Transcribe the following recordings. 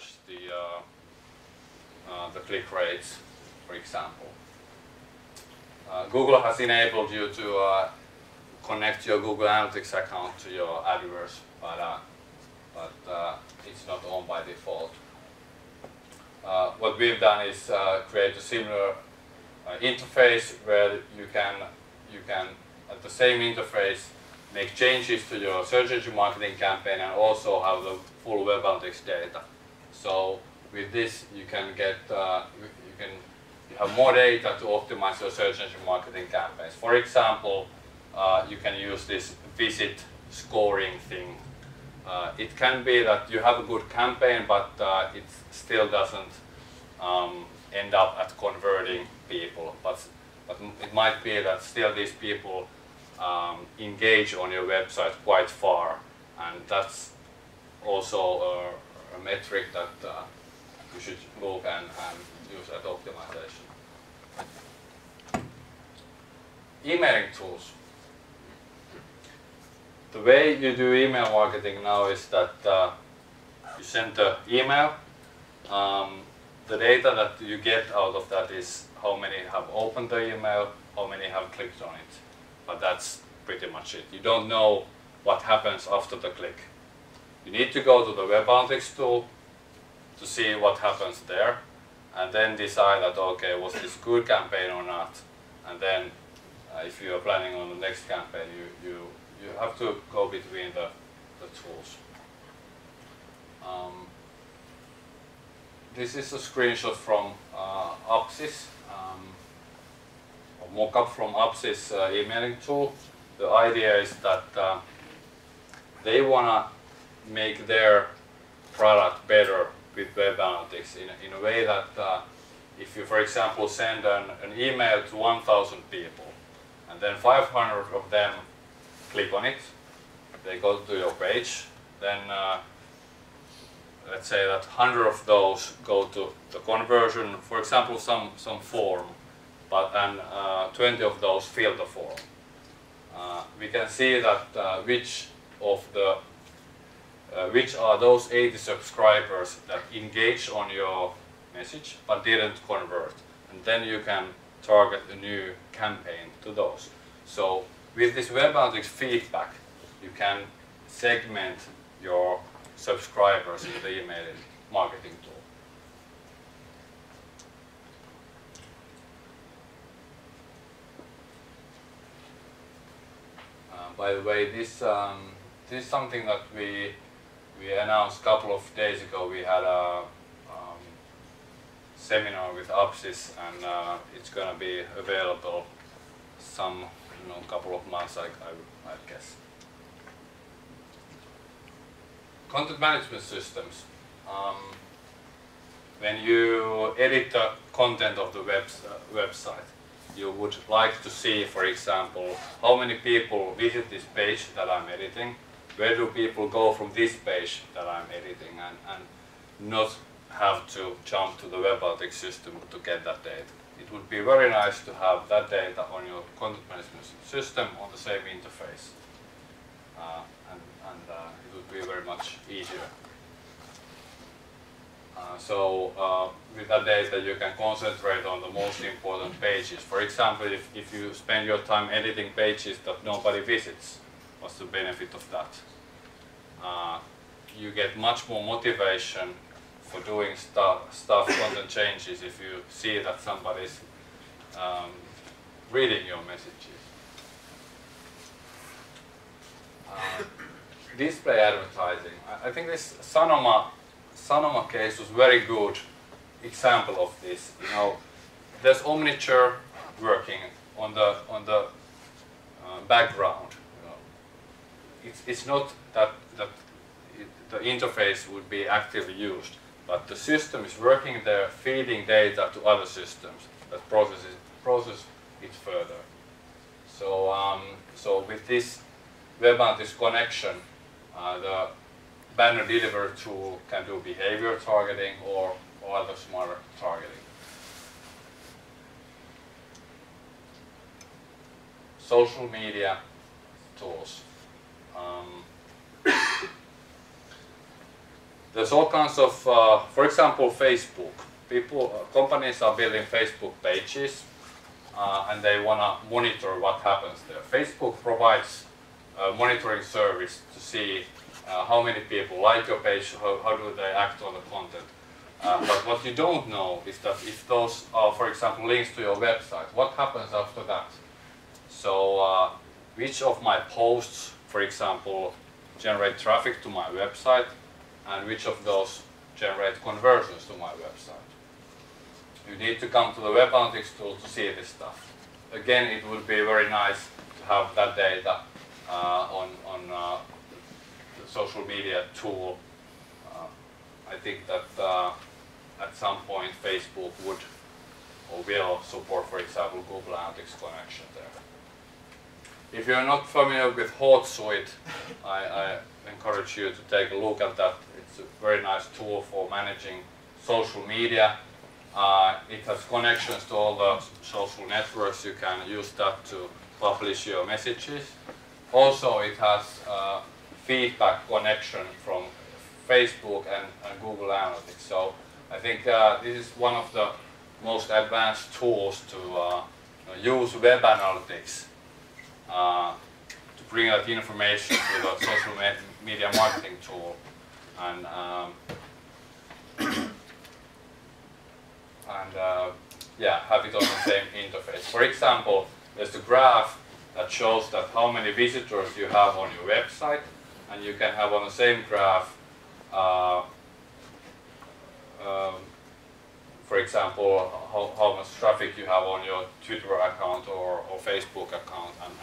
research the click rates, for example. Google has enabled you to connect your Google Analytics account to your AdWords, but it's not on by default. What we've done is create a similar interface where you can at the same interface make changes to your search engine marketing campaign and also have the full web analytics data. So with this you can get you have more data to optimize your search engine marketing campaigns. For example, you can use this visit scoring thing. It can be that you have a good campaign, but it still doesn't end up at converting people. But it might be that still these people engage on your website quite far, and that's also a metric that you should look and use at optimization. Emailing tools. The way you do email marketing now is that you send the email. The data that you get out of that is how many have opened the email, how many have clicked on it. But that's pretty much it. You don't know what happens after the click. You need to go to the web analytics tool to see what happens there, and then decide that, okay, was this good campaign or not? And then if you are planning on the next campaign, you have to go between the tools. This is a screenshot from Apsys, a mock-up from Apsys emailing tool. The idea is that they want to make their product better with web analytics in a way that if you, for example, send an email to 1,000 people and then 500 of them click on it, they go to your page, then let's say that 100 of those go to the conversion, for example, some form, and 20 of those fill the form. We can see that which are those 80 subscribers that engage on your message but didn't convert, and then you can target a new campaign to those. So with this web analytics feedback, you can segment your subscribers in the email marketing tool. By the way, this is something that we announced a couple of days ago. We had a seminar with Apsys, and it's going to be available some couple of months, I guess. Content management systems. When you edit the content of the website, you would like to see, for example, how many people visit this page that I'm editing, where do people go from this page that I'm editing, and not have to jump to the web analytics system to get that data. It would be very nice to have that data on your content management system on the same interface, and it would be very much easier. So with that data you can concentrate on the most important pages. For example, if you spend your time editing pages that nobody visits, what's the benefit of that? You get much more motivation for doing content changes if you see that somebody's reading your messages. Display advertising. I think this Sanoma case was a very good example of this. There's Omniture working on the background. It's not that the interface would be actively used, but the system is working there, feeding data to other systems that process it further. So with this web analytics connection, the banner delivery tool can do behavior targeting or other smarter targeting. Social media There's all kinds of, for example, Facebook. Companies are building Facebook pages and they want to monitor what happens there. Facebook provides a monitoring service to see how many people like your page, how do they act on the content. But what you don't know is that if those are, for example, links to your website, what happens after that? So which of my posts, for example, generate traffic to my website, and which of those generate conversions to my website? You need to come to the Web Analytics tool to see this stuff. Again, it would be very nice to have that data on the social media tool. I think that at some point Facebook would or will support, for example, Google Analytics connection there. If you're not familiar with Hootsuite, I encourage you to take a look at that. It's a very nice tool for managing social media. It has connections to all the social networks. You can use that to publish your messages. Also, it has feedback connection from Facebook and Google Analytics. So I think this is one of the most advanced tools to use Web Analytics to bring out information to the social media marketing tool, and yeah, have it on the same interface. For example, there's a graph that shows that how many visitors you have on your website, and you can have on the same graph, for example, how much traffic you have on your Twitter account or Facebook account, and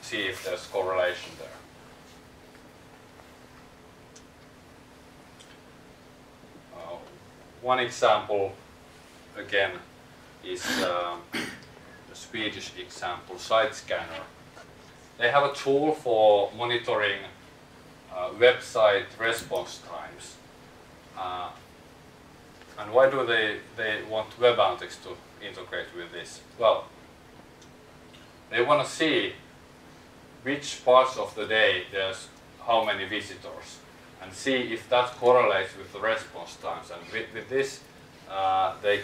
see if there's correlation there. One example, again, is the Swedish example, Site Scanner. They have a tool for monitoring website response times. And why do they want Web Analytics to integrate with this? Well, they want to see which parts of the day there's how many visitors, and see if that correlates with the response times. And with this, they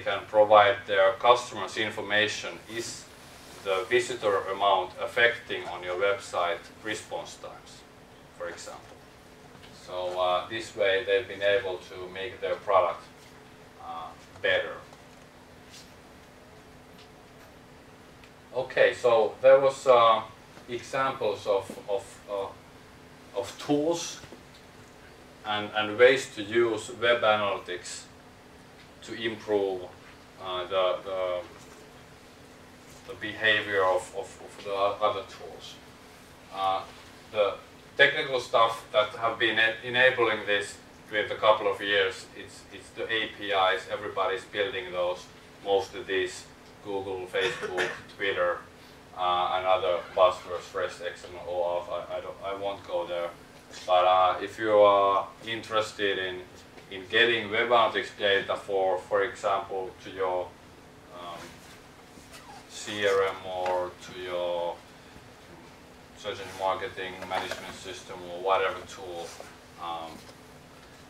can provide their customers information: is the visitor amount affecting on your website response times, for example. So this way they've been able to make their product better. Okay, so there was examples of tools and ways to use Web Analytics to improve the behavior of the other tools. The technical stuff that have been enabling this with a couple of years, it's the APIs. Everybody's building those, mostly these Google, Facebook, Twitter, and other buzzwords, REST, XML, OAuth. I won't go there. But if you are interested in getting Web Analytics data for example, to your CRM or to your search engine marketing management system or whatever tool,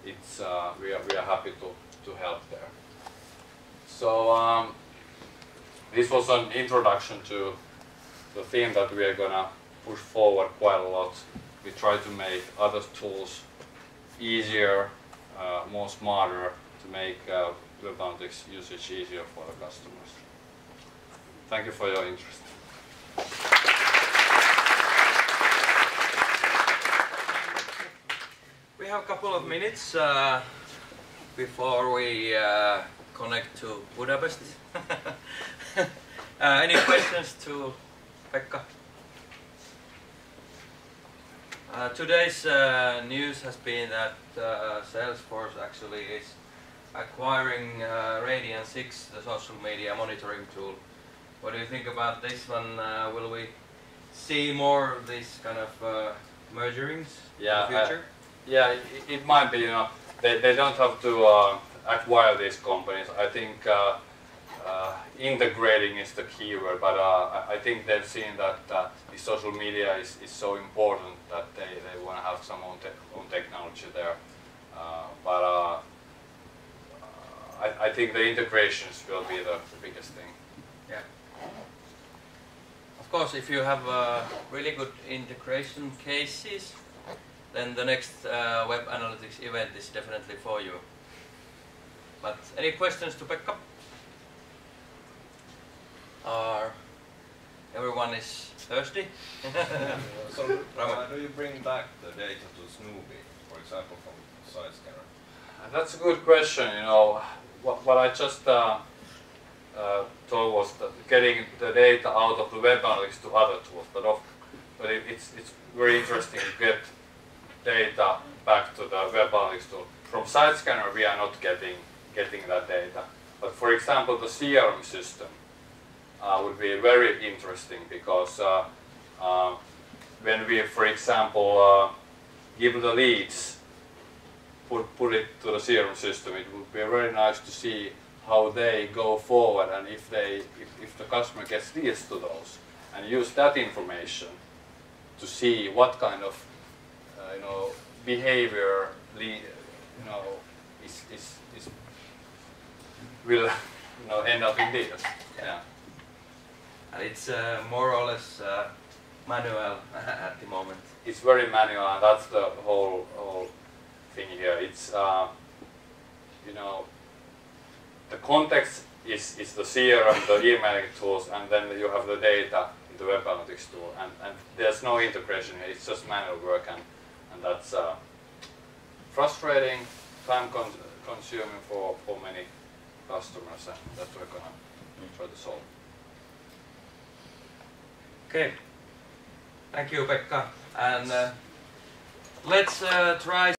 we are happy to help there. So this was an introduction to the theme that we are gonna push forward quite a lot. We try to make other tools easier, more smarter, to make Web Analytics usage easier for the customers. Thank you for your interest. We have a couple of minutes before we connect to Budapest. Any questions to Pekka? Today's news has been that Salesforce actually is acquiring Radian 6, the social media monitoring tool. What do you think about this one? Will we see more of these kind of mergerings in the future? Yeah, it might be. You know, they don't have to acquire these companies. I think integrating is the keyword, but I think they've seen that the social media is so important that they want to have some own technology there. But I think the integrations will be the biggest thing. Yeah. Of course, if you have really good integration cases, then the next web analytics event is definitely for you. But any questions to Pekka? Or everyone is thirsty? So, do you bring back the data to Snoobi, for example, from side scanner? That's a good question. You know, what I just told was that getting the data out of the web analytics to other tools, but it's very interesting to get data back to the web analytics tool. From side scanner, we are not getting that data. But for example, the CRM system would be very interesting because when we, for example, give the leads, put it to the CRM system, it would be very nice to see how they go forward and if the customer gets leads to those, and use that information to see what kind of behavior will end up in deals. Yeah. And it's more or less manual at the moment. It's very manual, and that's the whole thing here. It's the context is the CRM, the emailing tools, and then you have the data in the web analytics tool, and there's no integration here. It's just manual work, and that's frustrating, time consuming for many customers, and that's what we're gonna try to solve. Okay, thank you, Pekka, and let's try